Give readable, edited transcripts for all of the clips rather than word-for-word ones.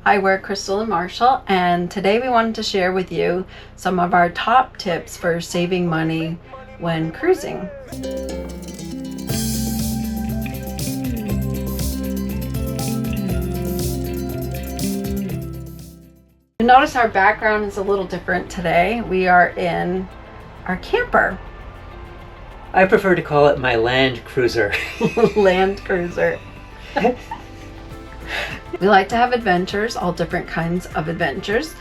Hi, we're Crystal and Marshall, and today we wanted to share with you some of our top tips for saving money when cruising. You notice our background is a little different today. We are in our camper. I prefer to call it my Land Cruiser. Land Cruiser. We like to have adventures, all different kinds of adventures,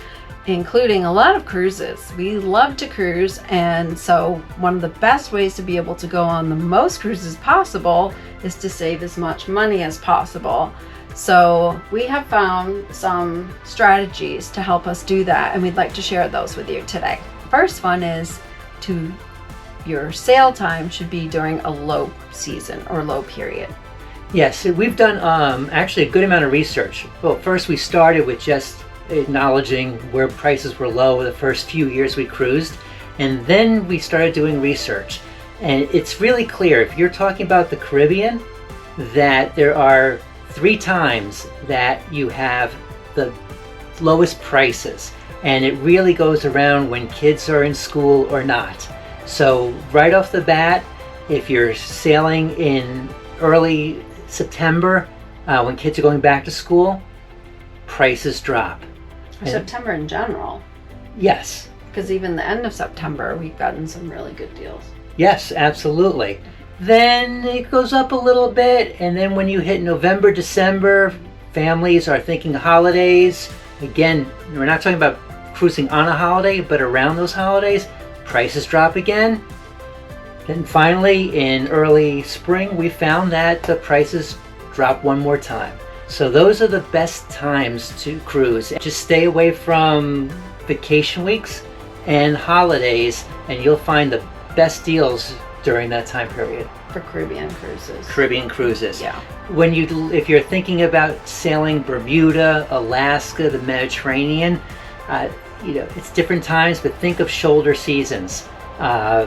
including a lot of cruises. We love to cruise, and so one of the best ways to be able to go on the most cruises possible is to save as much money as possible. So we have found some strategies to help us do that, and we'd like to share those with you today. First one is your sail time should be during a low season or low period. Yes, we've done actually a good amount of research. Well, first we started with just acknowledging where prices were low the first few years we cruised, and then we started doing research. And it's really clear, if you're talking about the Caribbean, that there are 3 times that you have the lowest prices. And it really goes around when kids are in school or not. So right off the bat, if you're sailing in early September, when kids are going back to school, prices drop. Or September in general. Yes. Because even the end of September, we've gotten some really good deals. Yes, absolutely. Then it goes up a little bit, and then when you hit November, December, families are thinking holidays. Again, we're not talking about cruising on a holiday, but around those holidays, prices drop again. Then finally, in early spring, we found that the prices drop one more time. So those are the best times to cruise. Just stay away from vacation weeks and holidays, and you'll find the best deals during that time period. For Caribbean cruises. Caribbean cruises. Yeah. If you're thinking about sailing Bermuda, Alaska, the Mediterranean, it's different times, but think of shoulder seasons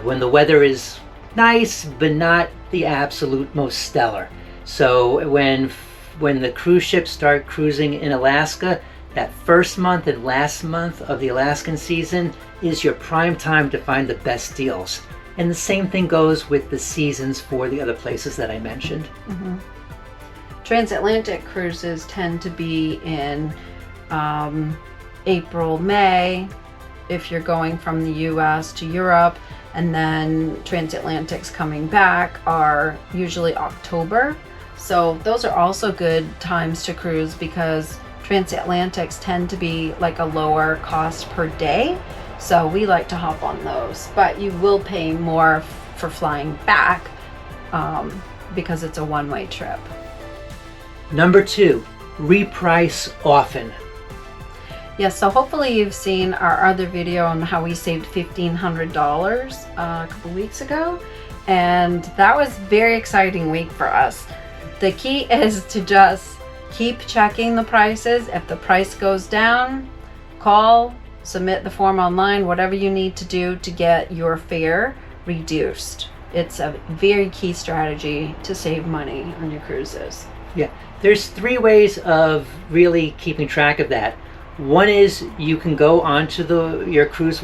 when the weather is nice, but not the absolute most stellar. So when the cruise ships start cruising in Alaska, that first month and last month of the Alaskan season is your prime time to find the best deals. And the same thing goes with the seasons for the other places that I mentioned. Mm-hmm. Transatlantic cruises tend to be in April, May, if you're going from the US to Europe, and then transatlantics coming back are usually October. So those are also good times to cruise because transatlantics tend to be like a lower cost per day. So we like to hop on those, but you will pay more for flying back because it's a one-way trip. Number 2, reprice often. Yes, so hopefully you've seen our other video on how we saved $1,500 a couple weeks ago, and that was a very exciting week for us. The key is to just keep checking the prices. If the price goes down, call, submit the form online, whatever you need to do to get your fare reduced. It's a very key strategy to save money on your cruises. Yeah, there's 3 ways of really keeping track of that. One is you can go onto your cruise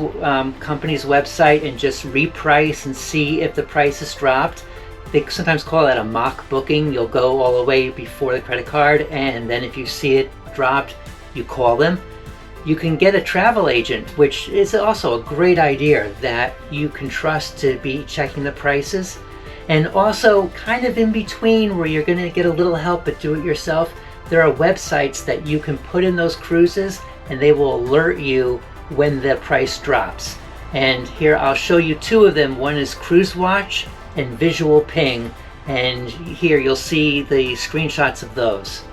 company's website and just reprice and see if the price has dropped. They sometimes call that a mock booking. You'll go all the way before the credit card, and then if you see it dropped, you call them. You can get a travel agent, which is also a great idea that you can trust to be checking the prices. And also, kind of in between where you're going to get a little help but do it yourself, there are websites that you can put in those cruises and they will alert you when the price drops. And here I'll show you 2 of them. One is Cruise Watch and Visual Ping, and here you'll see the screenshots of those.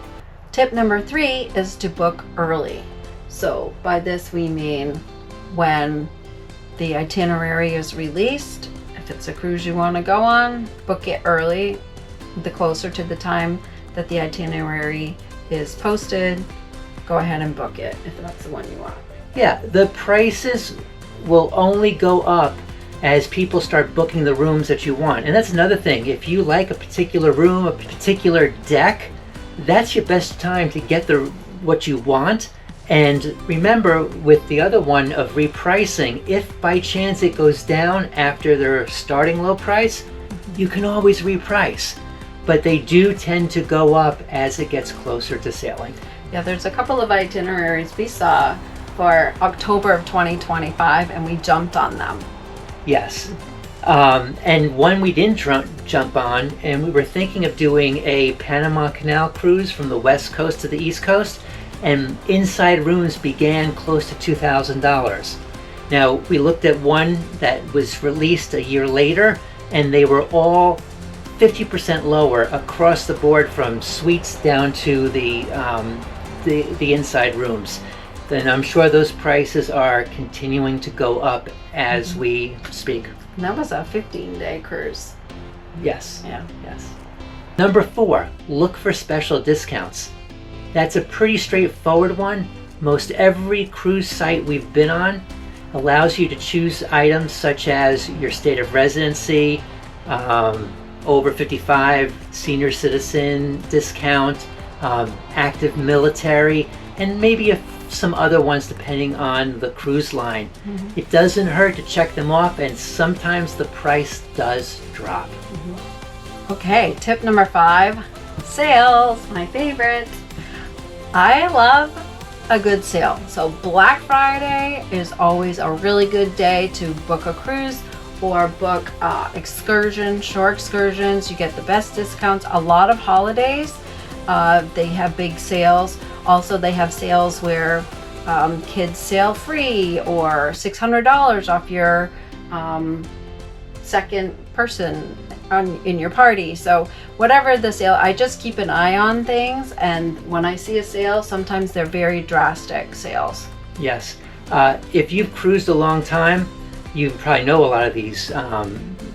Tip number 3 is to book early. So by this we mean when the itinerary is released. If it's a cruise you want to go on, book it early, the closer to the time that the itinerary is posted, go ahead and book it if that's the one you want. Yeah, the prices will only go up as people start booking the rooms that you want. And that's another thing. If you like a particular room, a particular deck, that's your best time to get the what you want. And remember, with the other one of repricing, if by chance it goes down after their starting low price, you can always reprice. But they do tend to go up as it gets closer to sailing. Yeah, there's a couple of itineraries we saw for October of 2025, and we jumped on them. Yes. And one we didn't jump on, and we were thinking of doing a Panama Canal cruise from the West Coast to the East Coast, and inside rooms began close to $2,000. Now, we looked at one that was released a year later, and they were all 50% lower across the board, from suites down to the inside rooms. Then I'm sure those prices are continuing to go up as we speak. And that was a 15-day cruise. Yes. Yeah. Yes. Number 4, look for special discounts. That's a pretty straightforward one. Most every cruise site we've been on allows you to choose items such as your state of residency, over 55 senior citizen discount, active military, and maybe some other ones depending on the cruise line. Mm-hmm. It doesn't hurt to check them off, and sometimes the price does drop. Mm-hmm. Okay, tip number 5, sales, my favorite. I love a good sale. So Black Friday is always a really good day to book a cruise or book shore excursions. You get the best discounts. A lot of holidays, they have big sales. Also, they have sales where kids sail free, or $600 off your second person in your party. So whatever the sale, I just keep an eye on things, and when I see a sale, sometimes they're very drastic sales. Yes. If you've cruised a long time, you probably know a lot of these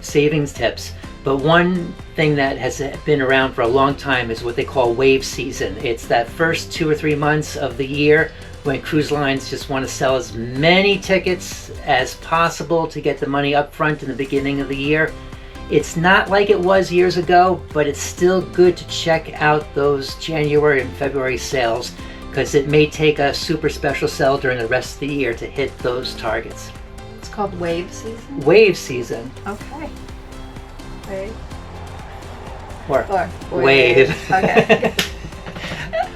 savings tips. But one thing that has been around for a long time is what they call wave season. It's that first 2 or 3 months of the year when cruise lines just want to sell as many tickets as possible to get the money up front in the beginning of the year. It's not like it was years ago, but it's still good to check out those January and February sales, because it may take a super special sale during the rest of the year to hit those targets. It's called wave season? Wave season. Okay. Wave. Or wave. Okay.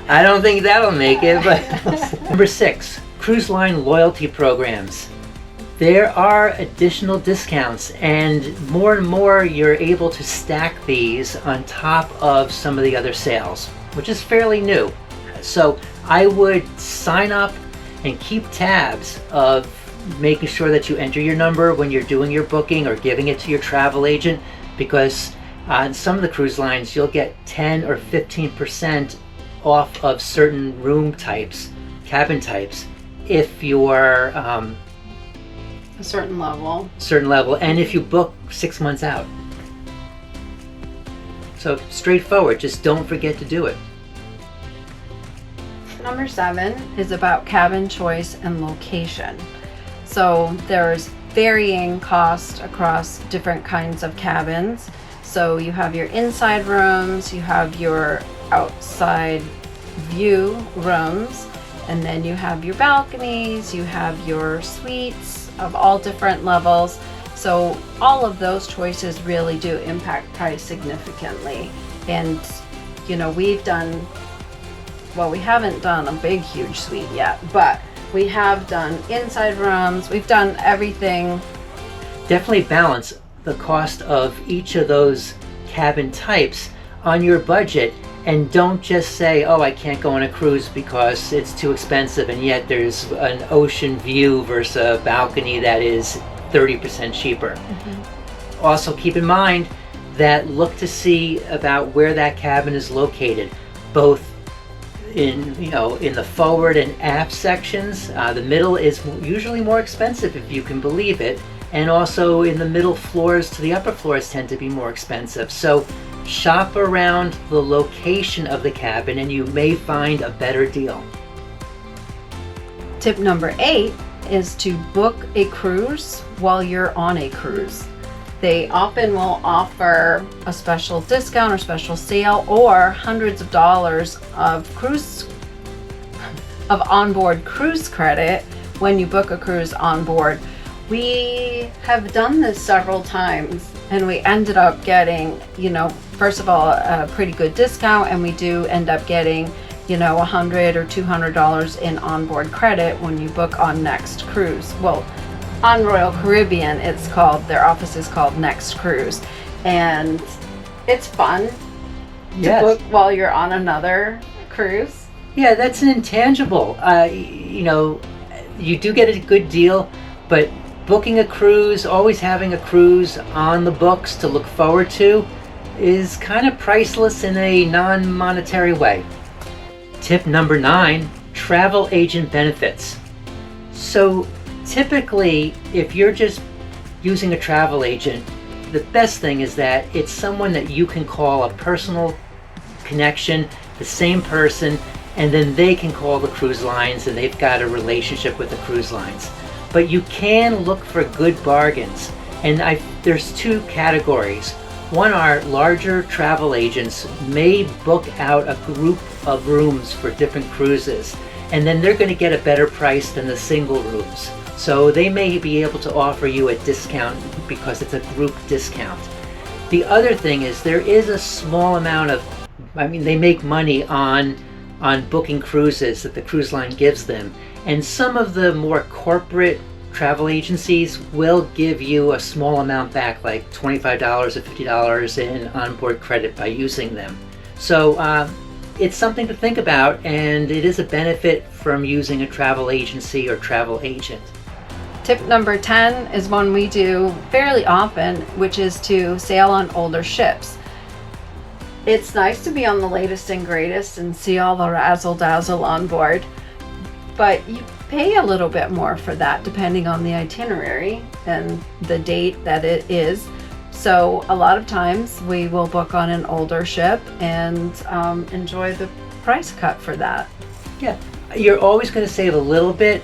I don't think that'll make it, but number 6, cruise line loyalty programs. There are additional discounts, and more you're able to stack these on top of some of the other sales, which is fairly new. So I would sign up and keep tabs of making sure that you enter your number when you're doing your booking or giving it to your travel agent, because on some of the cruise lines you'll get 10 or 15% off of certain room types, cabin types, if you're a certain level, and if you book 6 months out. So straightforward, just don't forget to do it. Number 7 is about cabin choice and location. So there's varying cost across different kinds of cabins. So you have your inside rooms, you have your outside view rooms, and then you have your balconies, you have your suites of all different levels. So all of those choices really do impact price significantly. And you know, we haven't done a big huge suite yet, but we have done inside rooms, we've done everything. Definitely balance the cost of each of those cabin types on your budget, and don't just say, oh, I can't go on a cruise because it's too expensive, and yet there's an ocean view versus a balcony that is 30% cheaper. Mm-hmm. Also keep in mind that look to see about where that cabin is located, both in the forward and aft sections. The middle is usually more expensive, if you can believe it, and also in the middle floors to the upper floors tend to be more expensive. So shop around the location of the cabin and you may find a better deal. Tip number 8 is to book a cruise while you're on a cruise. They often will offer a special discount or special sale, or hundreds of dollars of cruise of onboard cruise credit when you book a cruise on board. We have done this several times, and we ended up getting, first of all, a pretty good discount, and we do end up getting, $100 or $200 in onboard credit when you book on Next Cruise. Well, on Royal Caribbean, their office is called Next Cruise, and it's fun to book while you're on another cruise. Yeah, that's an intangible. You do get a good deal, but booking a cruise, always having a cruise on the books to look forward to, is kind of priceless in a non-monetary way. Tip number 9, travel agent benefits. So typically, if you're just using a travel agent, the best thing is that it's someone that you can call a personal connection, the same person, and then they can call the cruise lines and they've got a relationship with the cruise lines. But you can look for good bargains, and there's 2 categories. One are larger travel agents may book out a group of rooms for different cruises, and then they're going to get a better price than the single rooms. So they may be able to offer you a discount because it's a group discount. The other thing is there is a small amount of, they make money on booking cruises that the cruise line gives them. And some of the more corporate travel agencies will give you a small amount back, like $25 or $50 in onboard credit by using them. So it's something to think about, and it is a benefit from using a travel agency or travel agent. Tip number 10 is one we do fairly often, which is to sail on older ships. It's nice to be on the latest and greatest and see all the razzle dazzle on board, but you pay a little bit more for that depending on the itinerary and the date that it is. So a lot of times we will book on an older ship and enjoy the price cut for that. Yeah, you're always going to save a little bit.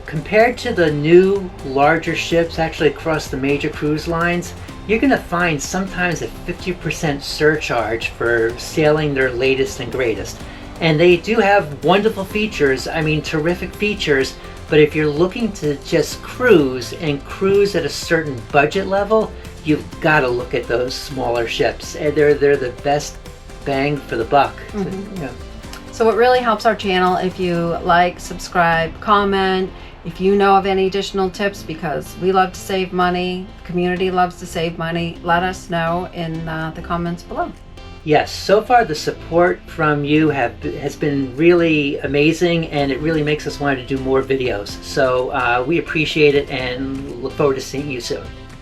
Compared to the new larger ships actually across the major cruise lines, you're going to find sometimes a 50% surcharge for sailing their latest and greatest. And they do have wonderful features, terrific features, but if you're looking to just cruise and cruise at a certain budget level, you've got to look at those smaller ships. And they're the best bang for the buck. Mm-hmm. So it really helps our channel if you like, subscribe, comment, if you know of any additional tips, because we love to save money, the community loves to save money. Let us know in the comments below. Yes, so far the support from you has been really amazing, and it really makes us want to do more videos. So we appreciate it and look forward to seeing you soon.